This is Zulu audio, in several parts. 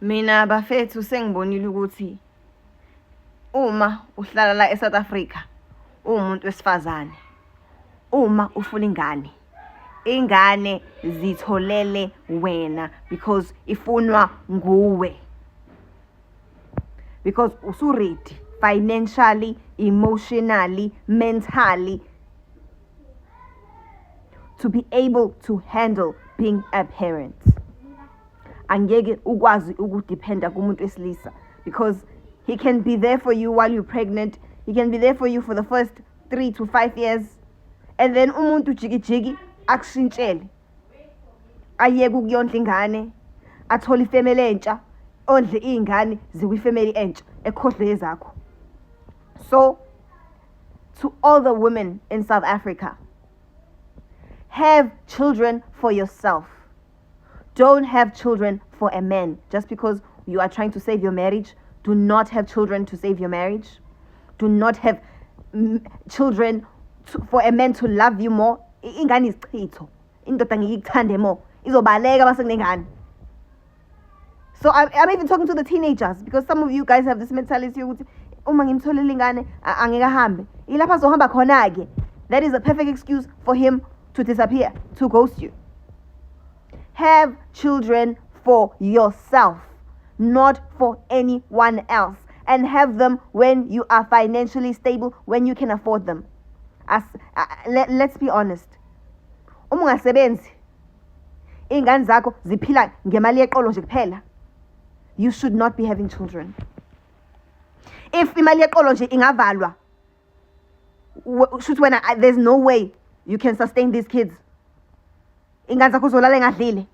Mina bafethu sengibonile ukuthi uma uhlala la eSouth Africa umuntu wesifazane, uma ufuna ingane zitholele wena because ifunwa nguwe, because usu-ready financially, emotionally, mentally to be able to handle being a parent. Angeke ukwazi ukudependa kumuntu wesilisa because he can be there for you while you're pregnant, he can be there for you for the first 3 to 5 years, and then umuntu jiki akushintshele ayeke ukuyondla ingane, athole ifamily entsha, ondle izingane zikwifamily entsha ekhohle ezakho. So to all the women in South Africa, have children for yourself. Don't have children for a man just because you are trying to save your marriage. Do not have children to save your marriage. Do not have children for a man to love you more. Ingane isichitho. Indoda ngeke ikuthande more. Izobaleka mase kunengane. So I'm even talking to the teenagers because some of you guys have this mentality ukuthi uma ngimtholele ingane angeke ahambe. Ilapha azohamba khona ke. That is a perfect excuse for him to disappear, to ghost you. Have children for yourself, not for anyone else, and have them when you are financially stable, when you can afford them. Let's be honest. Uma ungasebenzi, ingane zakho ziphila ngemali yeqolo nje kuphela. You should not be having children. If imali yeqolo nje ingavalwa, shoot when there's no way you can sustain these kids. Ingane zakho zolala engadlile.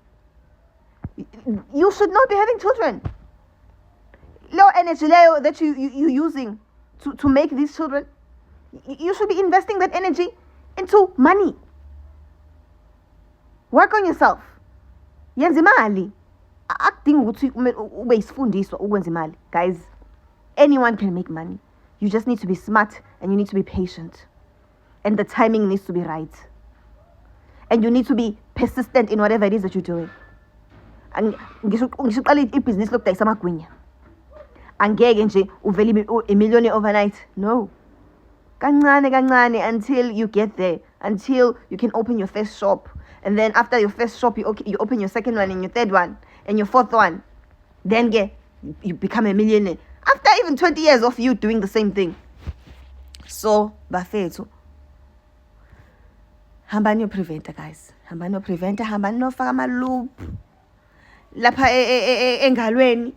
You should not be having children. Low energy that you're using to make these children, you should be investing that energy into money. Work on yourself. Yenza imali. Akudingi ukuthi ube isifundiswa ukwenza imali. Guys, anyone can make money. You just need to be smart and you need to be patient. And the timing needs to be right. And you need to be persistent in whatever it is that you're doing. Ngishaqala ibhizinisi lokudayisa amagwinya. Angeke nje uvele imillionaire overnight. No. Kancane until you get there, until you can open your first shop, and then after your first shop you open your second one and your third one and your fourth one. Then you become a millionaire after even 20 years of you doing the same thing. So bafethu, hambani yo preventer guys, hambani yo preventer, hambani no faka ama loop lapha engalweni,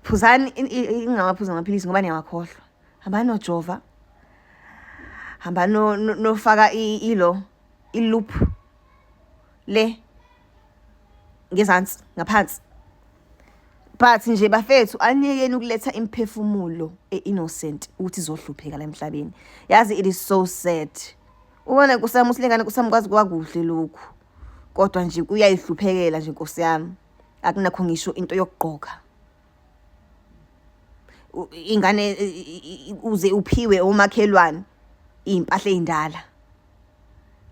phuzani ingawaphuza amaphilisi ngoba niyawakhohlwa. Hambani no jova, hambani no faka i-loop le ngezansi ngaphansi. But nje bafethu anikeni ukuletha imphefumulo innocent ukuthi izohlupheka la emhlabeni. Yazi it is so sad. Ubona kusami usilengane kusami kwazi kwakuhle lokhu. Kodwa nje kuyayihluphekela nje Nkosi yami. Akunakho ngisho into yokugqoka. Ingane uze uphiwe omakhelwane impahla ezindala.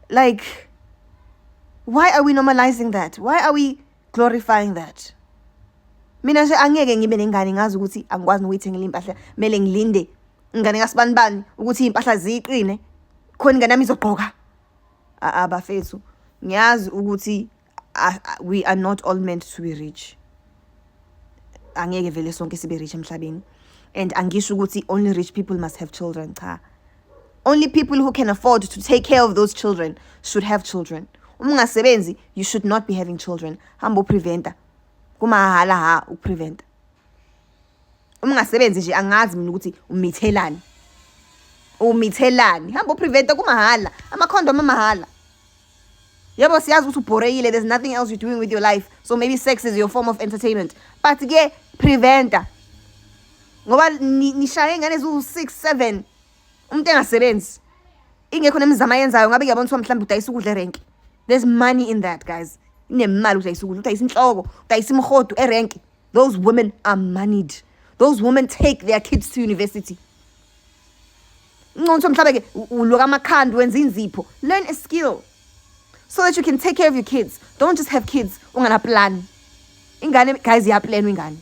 Like, why are we normalizing that? Why are we glorifying that? Mina nje angeke ngibe nengane ngazi ukuthi angikwazi ukuyithengela impahla, mele ngilinde ingane kasibani ukuthi impahla ziqine khona ingane yami izogqoka. Abafethu ngiyazi ukuthi we are not all meant to be rich. Angeke vele sonke sibe rich emhlabeni. And angisho ukuthi only rich people must have children. Cha. Only people who can afford to take care of those children should have children. Uma ungasebenzi, you should not be having children. Hamba preventer. Kumahala ha ukupreventa. Uma ungasebenzi nje angazi mina ukuthi umithelani. Hamba preventa kumahala. Ama-condom amahala. Yabo siyazi ukuthi ubhoreyile, there's nothing else you're doing with your life. So maybe sex is your form of entertainment. But ke preventer. Ngoba nishaye ingane ezu6 7 umuntu engasebenzi. Ingekho nemizamo yenzayo ngabe ngiyabona ukuthi mhlawumbe udayisa ukudla erenki. There's money in that, guys. Inemali udayisa ukudla, udayisa inhloko, udayisa imhodo erenki. Those women are moneyed. Those women take their kids to university. Ngonto mhlawumbe ke uloka amakhanda wenza inzipho. Learn a skill so that you can take care of your kids. Don't just have kids ungana plan. Ingane guys, ya plan ingane.